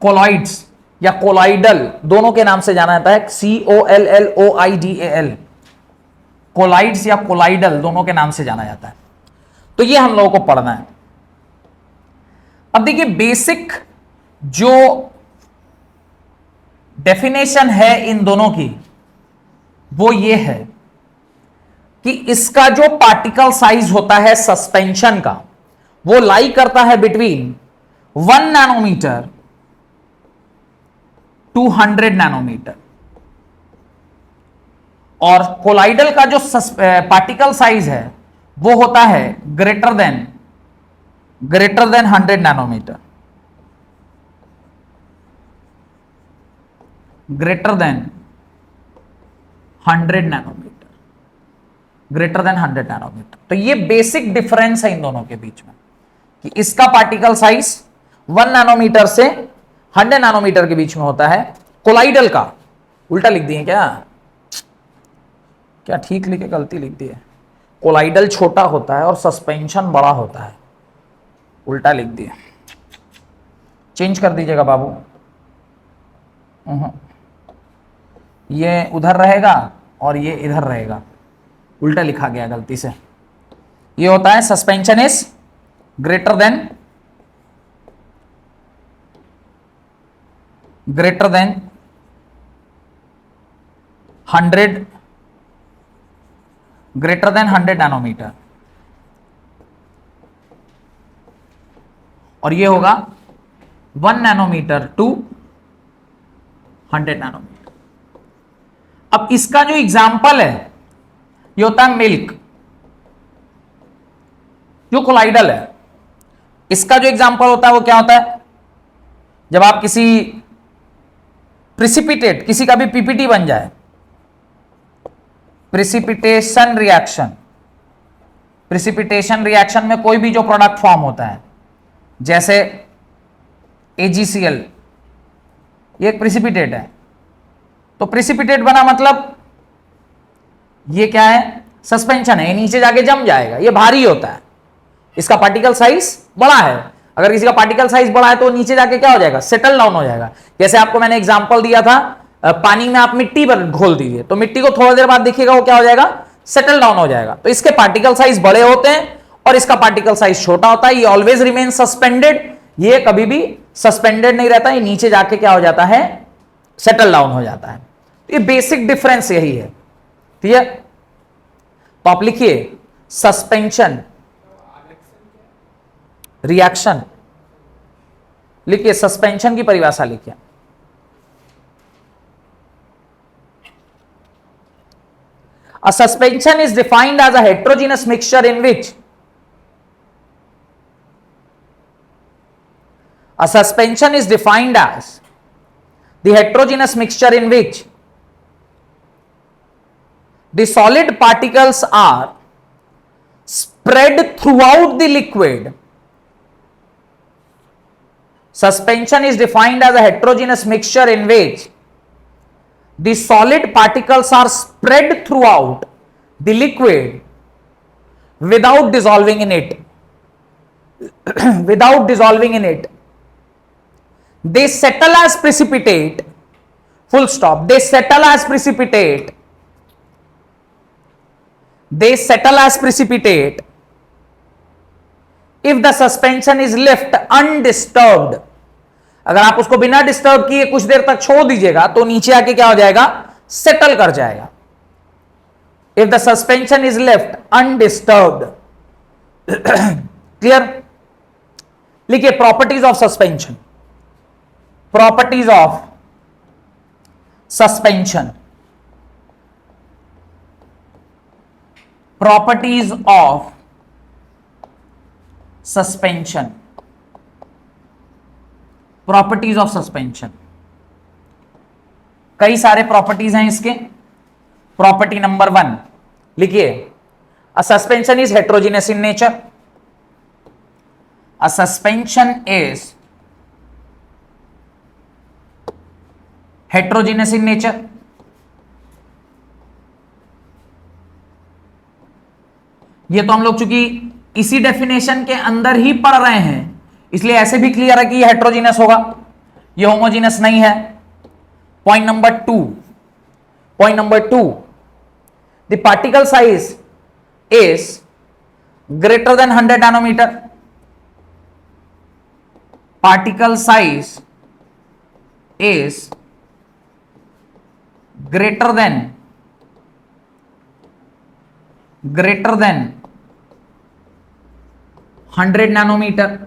कोलॉइड्स या कोलॉइडल, दोनों के नाम से जाना जाता है, COLLOIDAL, कोलॉइड्स या कोलॉइडल दोनों के नाम से जाना जाता है। तो ये हम लोगों को पढ़ना है। अब देखिए बेसिक डेफिनेशन है इन दोनों की वो ये है कि इसका जो पार्टिकल साइज होता है सस्पेंशन का वो लाई करता है बिटवीन 1 नैनोमीटर टू 100 नैनोमीटर, और कोलाइडल का जो पार्टिकल साइज है वो होता है greater than 100 nanometre, greater than 100 nanometre, greater than 100 nanometre. तो ये बेसिक डिफरेंस है इन दोनों के बीच में कि इसका पार्टिकल साइज 1 नैनोमीटर से 100 नैनोमीटर के बीच में होता है, कोलाइडल का उल्टा लिख दिए क्या ठीक लिखे गलती लिख दी है, कोलाइडल छोटा होता है और सस्पेंशन बड़ा होता है, उल्टा लिख दिए, चेंज कर दीजिएगा बाबू। ये उधर रहेगा और ये इधर रहेगा, उल्टा लिखा गया गलती से। ये होता है suspension is greater than 100 nanometre, और ये होगा 1 नैनोमीटर टू 100 नैनोमीटर। अब इसका जो एग्जाम्पल है ये होता है मिल्क, जो कोलाइडल है। इसका जो एग्जाम्पल होता है वो क्या होता है, जब आप किसी प्रिसिपिटेट, किसी का भी पीपीटी बन जाए, प्रिसिपिटेशन रिएक्शन, प्रिसिपिटेशन रिएक्शन में कोई भी जो प्रोडक्ट फॉर्म होता है, जैसे AgCl, ये एक प्रिसिपिटेट है। तो प्रिसिपिटेट बना मतलब ये क्या है, सस्पेंशन है, ये नीचे जाके जम जाएगा, ये भारी होता है, इसका पार्टिकल साइज बड़ा है। अगर किसी का पार्टिकल साइज बड़ा है तो नीचे जाके क्या हो जाएगा, सेटल डाउन हो जाएगा। जैसे आपको मैंने एग्जांपल दिया था, पानी में आप मिट्टी पर घोल दीजिए तो मिट्टी को थोड़ी देर बाद देखिएगा वो क्या हो जाएगा, सेटल डाउन हो जाएगा। तो इसके पार्टिकल साइज बड़े होते हैं और इसका पार्टिकल साइज छोटा होता है। ये ऑलवेज रिमेन सस्पेंडेड, ये कभी भी सस्पेंडेड नहीं रहता, ये नीचे जाके क्या हो जाता है, सेटल डाउन हो जाता है। ये बेसिक डिफरेंस यही है, ठीक है। तो आप लिखिए सस्पेंशन रिएक्शन, लिखिए सस्पेंशन की परिभाषा लिखिए। A suspension is defined as a heterogeneous mixture in which a suspension is defined as the heterogeneous mixture in which the solid particles are spread throughout the liquid. Suspension is defined as a heterogeneous mixture in which the solid particles are spread throughout the liquid without dissolving in it. Without dissolving in it. They settle as precipitate. Full stop. They settle as precipitate. They settle as precipitate if the suspension is left undisturbed. अगर आप उसको बिना डिस्टर्ब किए कुछ देर तक छोड़ दीजिएगा तो नीचे आके क्या हो जाएगा, सेटल कर जाएगा। If the suspension is left undisturbed. Clear? लिखिए properties of suspension, properties of suspension, properties of suspension, properties of suspension. कई सारे प्रॉपर्टीज हैं इसके। प्रॉपर्टी नंबर 1 लिखिए, a suspension is heterogeneous in nature. A suspension is heterogeneous in nature. ये तो हम लोग चूंकि इसी डेफिनेशन के अंदर ही पढ़ रहे हैं इसलिए ऐसे भी क्लियर है कि ये हेट्रोजीनियस होगा, ये होमोजीनियस नहीं है। Point number 2, point number 2, the particle size is greater than 100 nanometre. Particle size is greater than 100 nanometre,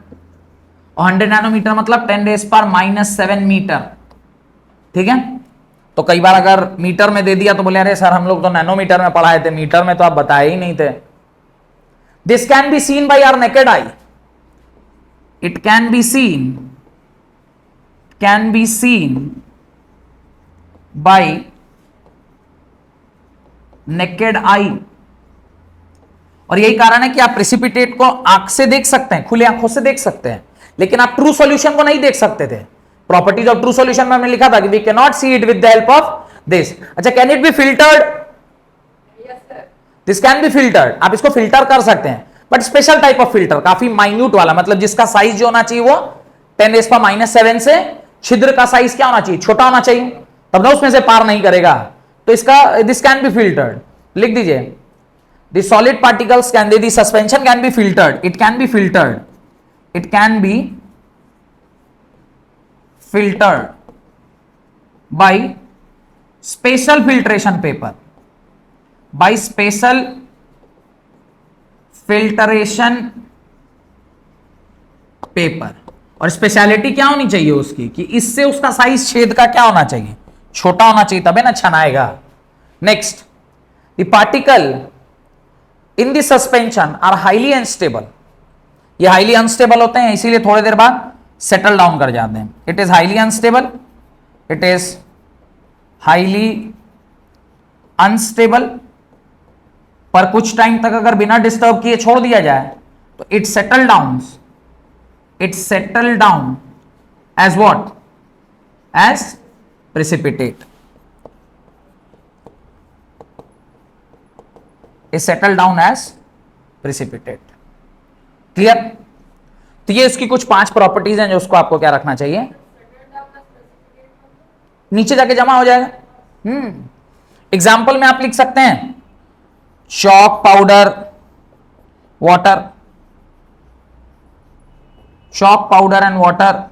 और 100 नैनोमीटर मतलब 10⁻⁻⁷ मीटर। ठीक है, तो कई बार अगर मीटर में दे दिया तो बोले अरे सर हम लोग तो नैनोमीटर में पढ़ाए थे, मीटर में तो आप बताए ही नहीं थे। This can be seen by our naked eye, it can be seen by naked eye. और यही कारण है कि आप प्रेसिपिटेट को आंख से देख सकते हैं, खुले आंखों से देख सकते हैं, लेकिन आप ट्रू सॉल्यूशन को नहीं देख सकते थे। प्रॉपर्टीज ऑफ ट्रू सॉल्यूशन में हमने लिखा था कि we can not see it with the help of this. अच्छा, can it be filtered? This can be filtered, आप इसको फिल्टर कर सकते हैं, but special type of filter, काफी माइन्यूट वाला, मतलब जिसका साइज जो होना चाहिए वो 10⁻⁷ से छिद्र का साइज क्या होना चाहिए, छोटा होना चाहिए, तब ना उसमें से पार नहीं करेगा। तो इसका दिस कैन बी फिल्टर्ड, लिख दीजिए the solid particles can the suspension can be filtered, it can be filtered by special filtration paper, by special filtration paper। और स्पेशलिटी क्या होनी चाहिए उसकी कि इससे उसका साइज छेद का क्या होना चाहिए, छोटा होना चाहिए, तबे ना छनाएगा। Next, the particle in the suspension are highly unstable, ये हाईली अनस्टेबल होते हैं, इसीलिए थोड़ी देर बाद सेटल डाउन कर जाते हैं। It is highly unstable, it is highly unstable, पर कुछ टाइम तक अगर बिना डिस्टर्ब किए छोड़ दिया जाए तो it settle down as what, as precipitate, is settle down as precipitate। Clear? तो ये इसकी कुछ 5 प्रॉपर्टीज हैं जो उसको आपको क्या रखना चाहिए, नीचे जाके जमा हो जाएगा। एग्जाम्पल में आप लिख सकते हैं chalk powder water, chalk powder and water.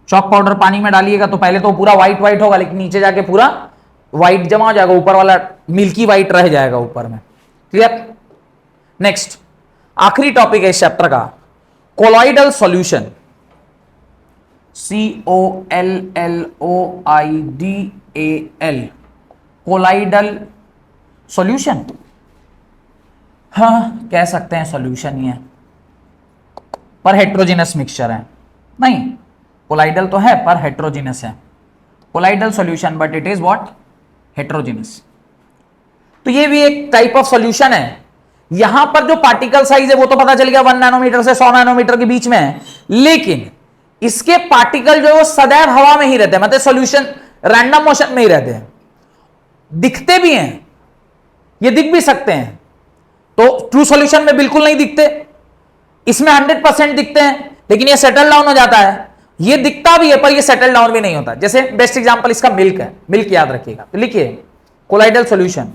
Chalk powder पानी में डालिएगा तो पहले तो पूरा व्हाइट होगा, लेकिन नीचे जाके पूरा व्हाइट जमा हो जाएगा, ऊपर वाला मिल्की व्हाइट रह जाएगा ऊपर में। क्लियर? नेक्स्ट, आखिरी टॉपिक है इस चैप्टर का, colloidal solution, COLLOIDAL, colloidal solution. हाँ, कह सकते हैं सॉल्यूशन ही है, पर हेट्रोजिनस मिक्सचर है। नहीं, कोलॉइडल तो है पर हेट्रोजिनस है। Colloidal solution but it is what, heterogeneous. तो ये भी एक टाइप ऑफ सॉल्यूशन है। यहां पर जो पार्टिकल साइज है वो तो पता चल गया 1 नैनोमीटर से 100 नैनोमीटर के बीच में है, लेकिन इसके पार्टिकल जो वो सदैव हवा में ही रहते हैं, मतलब सॉल्यूशन रैंडम मोशन में ही रहते हैं, दिखते भी हैं, ये दिख भी सकते हैं। तो ट्रू सॉल्यूशन में बिल्कुल नहीं दिखते, इसमें 100% दिखते हैं, लेकिन ये सेटल डाउन हो जाता है। ये दिखता भी है पर ये सेटल डाउन भी नहीं होता। जैसे बेस्ट एग्जांपल इसका मिल्क है, मिल्क याद रखिएगा, तो लिखिए colloidal solution,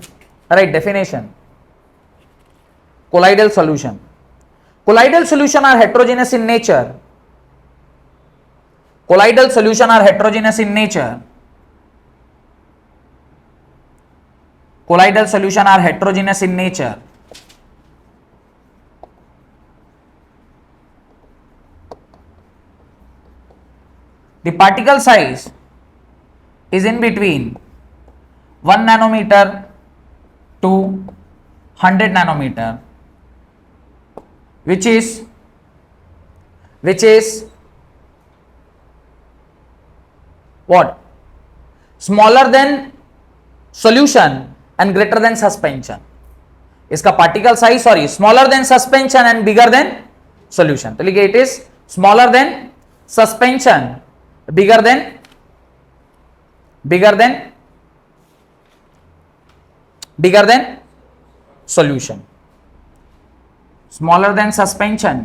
right, definition, colloidal solution. Colloidal solution are heterogeneous in nature, colloidal solution are heterogeneous in nature, colloidal solution are heterogeneous in nature. The particle size is in between 1 nanometer to 100 nanometer, which is what, smaller than solution and greater than suspension। इसका particle size smaller than suspension and bigger than solution. तो लिखिए it is smaller than suspension, bigger than solution, smaller than suspension,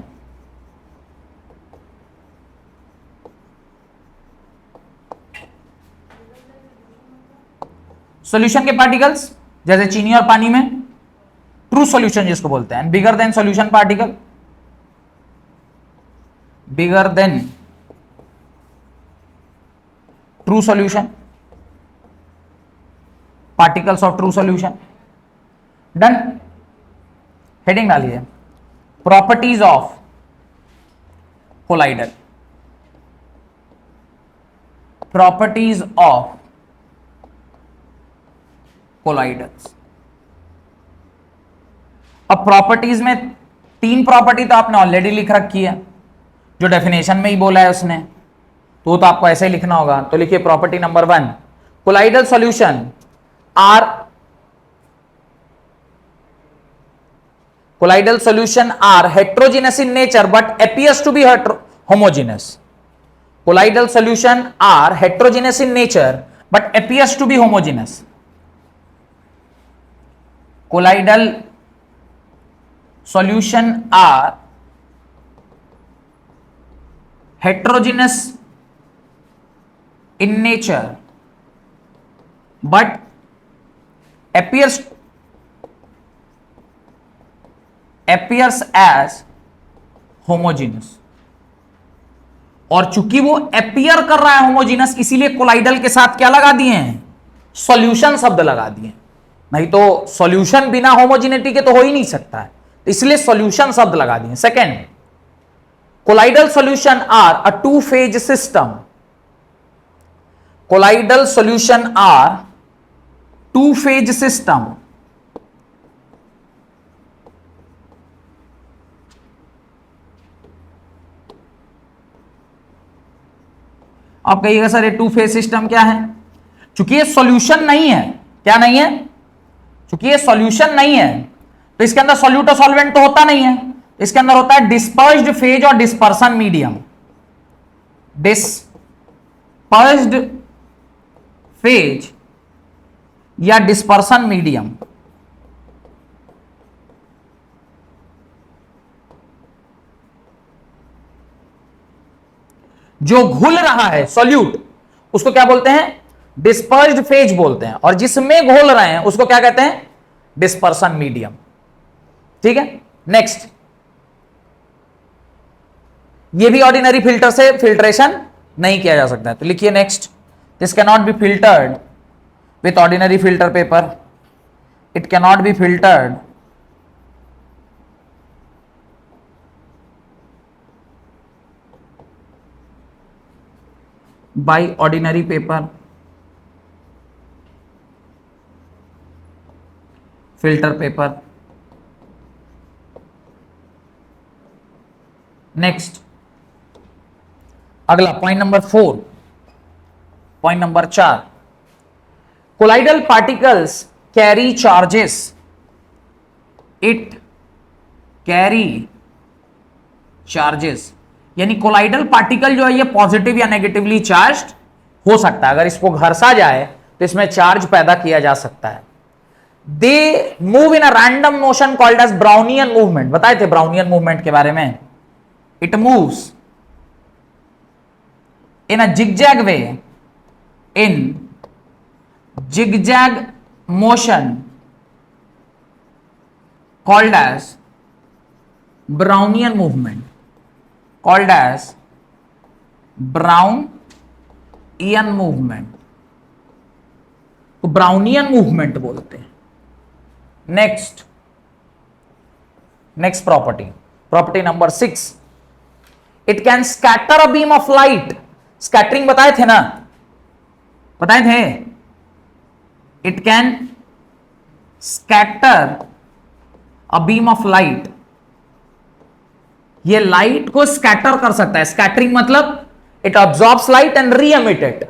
solution के पार्टिकल्स जैसे चीनी और पानी में, ट्रू सॉल्यूशन जिसको बोलते हैं, bigger than solution particle, bigger than true solution, particles of true solution. Done. Heading डालिए properties of colloidal, properties of colloidals. अब प्रॉपर्टीज में 3 प्रॉपर्टी तो आपने ऑलरेडी लिख रखी है, जो डेफिनेशन में ही बोला है उसने, तो वो तो आपको ऐसे ही लिखना होगा। तो लिखिए property number 1, colloidal solution are heterogeneous in nature but appears to be homogeneous. Colloidal solution are heterogeneous in nature but appears to be homogeneous. Colloidal solution are heterogeneous in nature but appears as homogeneous। और चूंकि वो appear कर रहा है homogeneous, इसीलिए कोलाइडल के साथ क्या लगा दिए हैं, सॉल्यूशन शब्द लगा दिए, नहीं तो सॉल्यूशन बिना होमोजिनिटी के तो हो ही नहीं सकता है, इसलिए सॉल्यूशन शब्द लगा दिए। Second, colloidal solution are a 2-phase system. Colloidal solution are 2-phase system आप कहिएगा सर ये 2-phase सिस्टम क्या है? चूंकि ये सॉल्यूशन नहीं है, क्या नहीं है, चूंकि ये सॉल्यूशन नहीं है तो इसके अंदर सॉल्यूट और सॉल्वेंट तो होता नहीं है, इसके अंदर होता है डिस्पर्स्ड फेज और डिस्पर्सन मीडियम। डिस्पर्स्ड फेज या डिस्पर्सन मीडियम, जो घुल रहा है सॉल्यूट उसको क्या बोलते हैं, डिस्पर्स्ड फेज बोलते हैं, और जिसमें घोल रहे हैं उसको क्या कहते हैं, डिस्पर्सन मीडियम। ठीक है। नेक्स्ट, ये भी ऑर्डिनरी फिल्टर से फिल्ट्रेशन नहीं किया जा सकता है, तो लिखिए next, this can not be filtered with ordinary filter paper, it can not be filtered by ordinary paper, filter paper। Next, अगला point number 4, point number 4, colloidal particles carry charges, it carry charges, यानी कोलाइडल पार्टिकल जो है ये पॉजिटिव या नेगेटिवली चार्ज्ड हो सकता है, अगर इसको घर्षा जाए तो इसमें चार्ज पैदा किया जा सकता है। They move in a random motion called as Brownian movement, बताए थे ब्राउनियन मूवमेंट के बारे में। It moves in a zigzag way, in zigzag motion called as Brownian movement, called as Brownian movement, तो ब्राउनियन मूवमेंट बोलते हैं। Next, next property, property number 6, it can scatter a beam of light. Scattering बताए थे ना, बताए थे, it can scatter a beam of light, ये लाइट को स्कैटर कर सकता है। स्कैटरिंग मतलब it absorbs light and re emit it,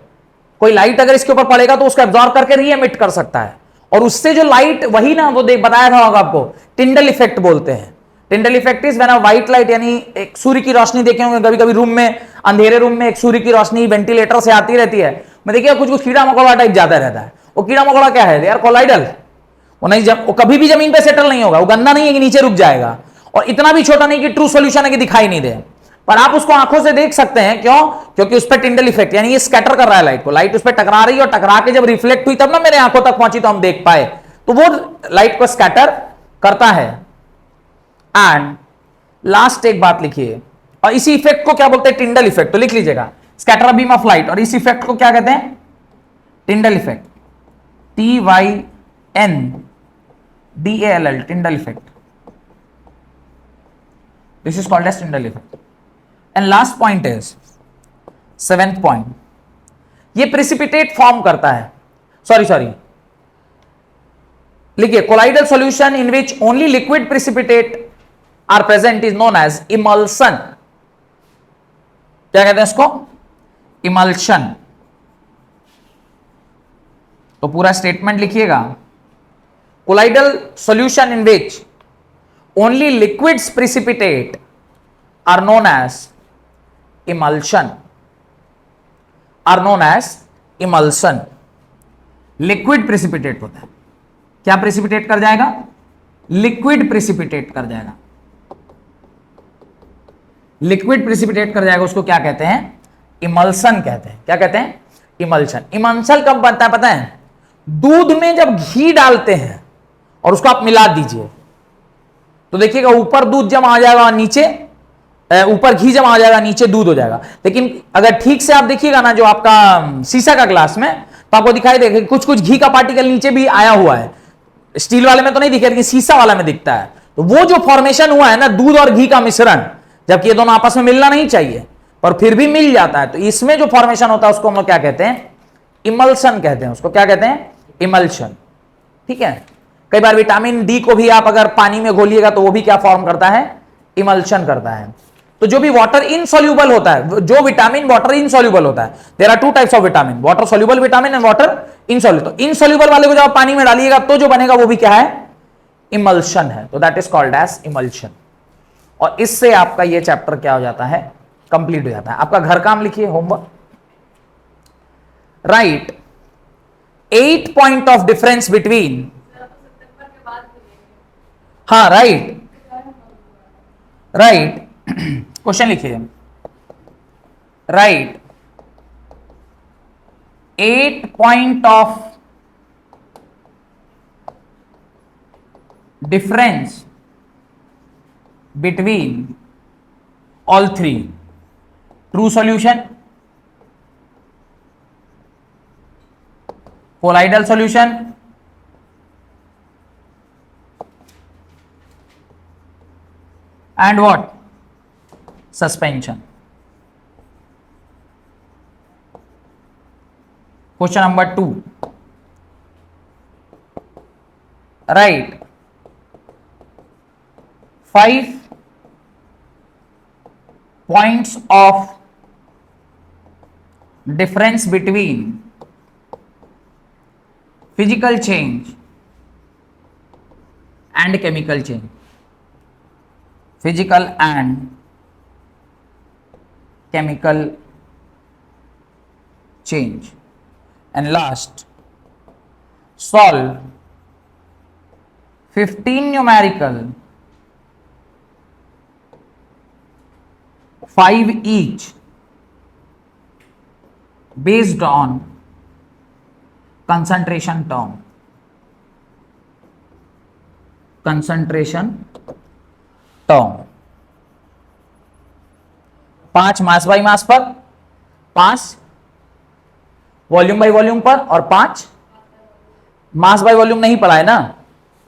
कोई लाइट अगर इसके ऊपर पड़ेगा तो उसको एब्जॉर्ब करके री एमिट कर सकता है, और उससे जो लाइट, वही ना वो देख बताया था होगा आपको, टिंडल इफेक्ट बोलते हैं। Tyndall effect is when a white light, यानी एक सूर्य की रोशनी देखे होंगे कभी कभी रूम में, अंधेरे रूम में एक सूर्य की रोशनी वेंटिलेटर से आती रहती है, मैं देखिए कुछ कुछ कीड़ा मकोड़ा टाइप जाता रहता है। वो कीड़ा मकोड़ा क्या है यार, कोलाइडल, वो नहीं, जब वो कभी भी जमीन पे सेटल नहीं होगा, वो गंदा नहीं है कि नीचे रुक जाएगा, और इतना भी छोटा नहीं कि ट्रू सॉल्यूशन है कि दिखाई नहीं दे, पर आप उसको आंखों से देख सकते हैं। क्यों? क्योंकि उस पर टिंडल इफेक्ट, यानी ये स्कैटर कर रहा है लाइट को, लाइट उस पर टकरा रही है और टकरा के जब रिफ्लेक्ट हुई तब ना मेरे आंखों तक पहुंची तो हम देख पाए, तो वो लाइट को स्कैटर करता है। एंड लास्ट एक बात लिखिए, और इसी इफेक्ट को क्या बोलते हैं, टिंडल इफेक्ट, तो लिख लीजिएगा, स्कैटर बीम ऑफ लाइट, और इस इफेक्ट को क्या कहते हैं? Tyndall effect, TYNDALL, Tyndall effect. This is called as Tyndall effect. And last point is, seventh point, ये प्रेसिपिटेट फॉर्म करता है. सॉरी लिखिए, colloidal solution in which only liquid precipitate are present is known as emulsion. क्या कहते हैं इसको? इमल्शन. तो पूरा स्टेटमेंट लिखिएगा. Colloidal solution in which only liquids precipitate are known as emulsion, are known as emulsion. Liquid precipitate होता है. क्या प्रेसिपिटेट कर जाएगा? लिक्विड प्रेसिपिटेट कर जाएगा. लिक्विड प्रेसिपिटेट कर जाएगा, उसको क्या कहते हैं? इमल्सन कहते हैं. क्या कहते हैं? इमल्शन. इमल्शन कब बनता है पता है? दूध में जब घी डालते हैं और उसको आप मिला दीजिए तो देखिएगा ऊपर दूध जमा आ जाएगा, नीचे ऊपर घी जमा आ जाएगा, नीचे दूध हो जाएगा. लेकिन अगर ठीक से आप देखिएगा ना, जो आपका शीशा का ग्लास में, तो आपको दिखाई देगा कुछ कुछ घी का पार्टिकल नीचे भी आया हुआ है. स्टील वाले में तो नहीं दिखेगा, लेकिन शीशा वाला में दिखता है. तो वो जो फॉर्मेशन हुआ है ना, दूध और घी का मिश्रण, जबकि ये दोनों आपस में मिलना नहीं चाहिए पर फिर भी मिल जाता है, तो इसमें जो फॉर्मेशन होता है उसको हम लोग क्या कहते हैं? इमल्सन कहते हैं. उसको क्या कहते हैं? इमल्शन. ठीक है. कई बार विटामिन डी को भी आप अगर पानी में घोलिएगा तो वो भी क्या फॉर्म करता है? इमल्शन करता है. तो जो भी वाटर इनसॉल्यूबल होता है, जो विटामिन वाटर इनसॉल्यूबल होता है, there are two types of vitamin, water soluble vitamin and water insoluble. तो इनसॉल्यूबल वाले को जब आप पानी में डालिएगा तो जो बनेगा वो भी क्या है? इमल्शन है. तो that is called as emulsion. और इससे आपका ये चैप्टर क्या हो जाता है? कंप्लीट हो जाता है. आपका घर काम लिखिए, homework. Right 8 point of difference between, हाँ राइट क्वेश्चन लिखिए. Right 8 point of difference between all three. True solution, colloidal solution, and what? Suspension. Question number 2. Write 5 points of difference between physical change and chemical change. Physical and chemical change. And last, solve 15 numerical, 5 each, based on concentration term. Concentration term. 5 mass by मास पर, 5 वॉल्यूम बाई वॉल्यूम पर, और 5 मास बाई वॉल्यूम नहीं पढ़ा है ना,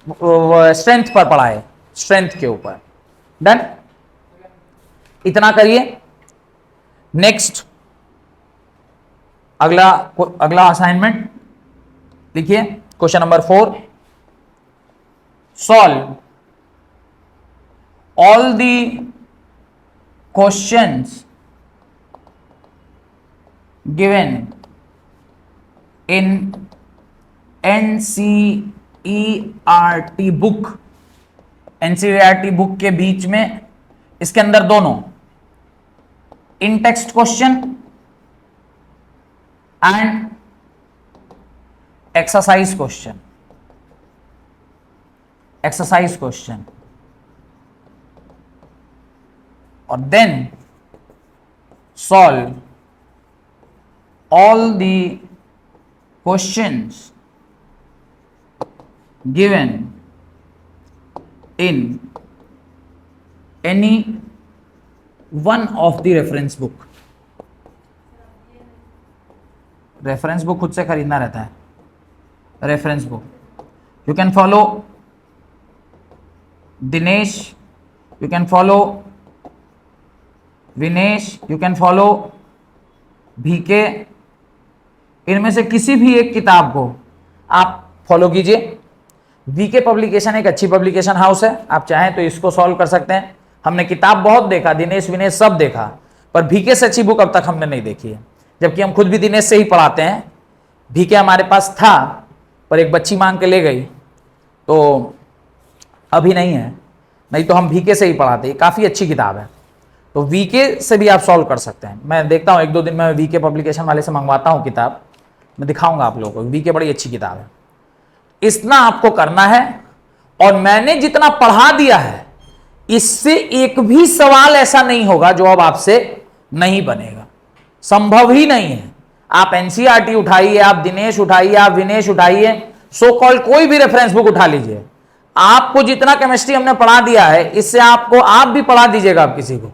स्ट्रेंथ पर पढ़ा है, स्ट्रेंथ के ऊपर. डन. इतना करिए. नेक्स्ट अगला असाइनमेंट लिखिए. Question number 4. Solve all the questions given in NCERT book. NCERT book के बीच में इसके अंदर दोनों in text question and exercise question. Exercise question और then solve all the questions given in any one of the reference book. Reference book खुद से खरीदना रहता है, reference book. You can follow Dinesh, you can follow Vinesh, you can follow भीके, इनमें से किसी भी एक किताब को आप फॉलो कीजिए। वीके पब्लिकेशन एक अच्छी पब्लिकेशन हाउस है, आप चाहें तो इसको सॉल्व कर सकते हैं। हमने किताब बहुत देखा, दिनेश विनेश सब देखा, पर भीके से अच्छी बुक अब तक हमने नहीं देखी है, जबकि हम खुद भी दिनेश से ही पढ़ाते हैं। भीके हमारे पास था पर एक बच्ची मांग के ले गई, तो अभी नहीं है, नहीं तो हम भीके से ही पढ़ाते। काफ़ी अच्छी किताब है, तो वीके से भी आप सॉल्व कर सकते हैं। मैं देखता हूँ 1-2 दिन में वीके पब्लिकेशन वाले से मंगवाता हूँ किताब, मैं दिखाऊंगा आप लोगों को। वीके बड़ी अच्छी किताब है। इतना आपको करना है, और मैंने जितना पढ़ा दिया है इससे एक भी सवाल ऐसा नहीं होगा जो अब आपसे नहीं बनेगा, संभव ही नहीं है। आप एनसीईआरटी उठाइए, आप दिनेश उठाइए, आप विनेश उठाइए, सो कॉल्ड कोई भी रेफरेंस बुक उठा लीजिए, आपको जितना केमिस्ट्री हमने पढ़ा दिया है इससे आपको आप भी पढ़ा दीजिएगा आप किसी को।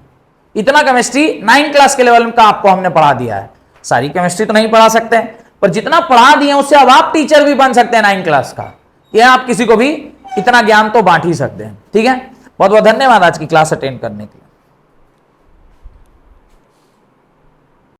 इतना केमिस्ट्री 9 क्लास के लेवल का आपको हमने पढ़ा दिया है। सारी केमिस्ट्री तो नहीं पढ़ा सकते, पर जितना पढ़ा दिए उससे अब आप टीचर भी बन सकते हैं 9 क्लास का। यह आप किसी को भी इतना ज्ञान तो बांट ही सकते हैं। ठीक है, बहुत बहुत धन्यवाद आज की क्लास अटेंड करने के लिए।